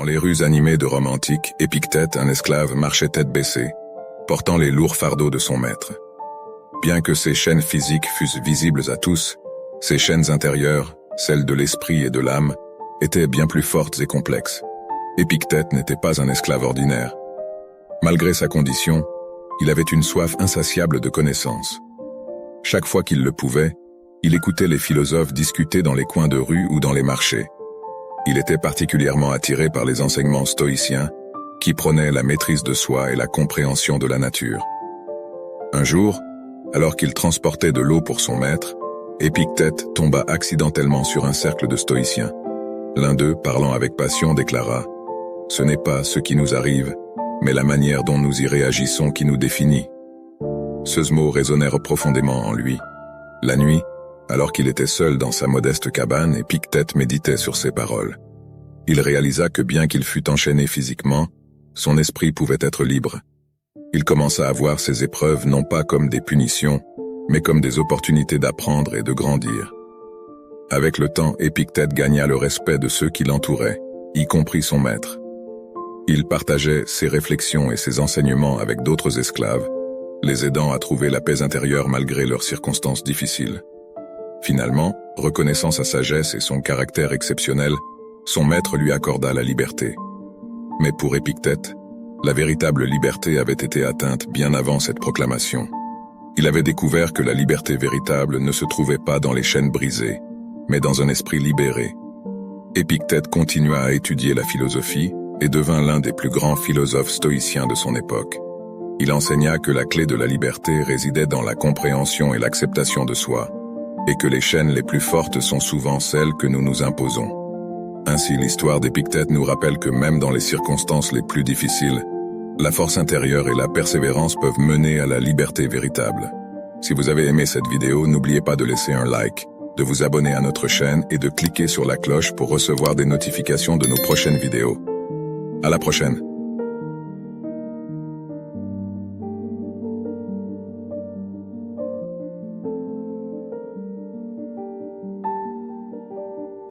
Dans les rues animées de Rome antique, Épictète, un esclave, marchait tête baissée, portant les lourds fardeaux de son maître. Bien que ses chaînes physiques fussent visibles à tous, ses chaînes intérieures, celles de l'esprit et de l'âme, étaient bien plus fortes et complexes. Épictète n'était pas un esclave ordinaire. Malgré sa condition, il avait une soif insatiable de connaissances. Chaque fois qu'il le pouvait, il écoutait les philosophes discuter dans les coins de rue ou dans les marchés. Il était particulièrement attiré par les enseignements stoïciens, qui prônaient la maîtrise de soi et la compréhension de la nature. Un jour, alors qu'il transportait de l'eau pour son maître, Épictète tomba accidentellement sur un cercle de stoïciens. L'un d'eux, parlant avec passion, déclara « Ce n'est pas ce qui nous arrive, mais la manière dont nous y réagissons qui nous définit. » Ces mots résonnèrent profondément en lui. La nuit, alors qu'il était seul dans sa modeste cabane, Épictète méditait sur ces paroles. Il réalisa que bien qu'il fût enchaîné physiquement, son esprit pouvait être libre. Il commença à voir ces épreuves non pas comme des punitions, mais comme des opportunités d'apprendre et de grandir. Avec le temps, Épictète gagna le respect de ceux qui l'entouraient, y compris son maître. Il partageait ses réflexions et ses enseignements avec d'autres esclaves, les aidant à trouver la paix intérieure malgré leurs circonstances difficiles. Finalement, reconnaissant sa sagesse et son caractère exceptionnel, son maître lui accorda la liberté. Mais pour Épictète, la véritable liberté avait été atteinte bien avant cette proclamation. Il avait découvert que la liberté véritable ne se trouvait pas dans les chaînes brisées, mais dans un esprit libéré. Épictète continua à étudier la philosophie et devint l'un des plus grands philosophes stoïciens de son époque. Il enseigna que la clé de la liberté résidait dans la compréhension et l'acceptation de soi, et que les chaînes les plus fortes sont souvent celles que nous nous imposons. Ainsi, l'histoire d'Épictète nous rappelle que même dans les circonstances les plus difficiles, la force intérieure et la persévérance peuvent mener à la liberté véritable. Si vous avez aimé cette vidéo, n'oubliez pas de laisser un like, de vous abonner à notre chaîne et de cliquer sur la cloche pour recevoir des notifications de nos prochaines vidéos. À la prochaine!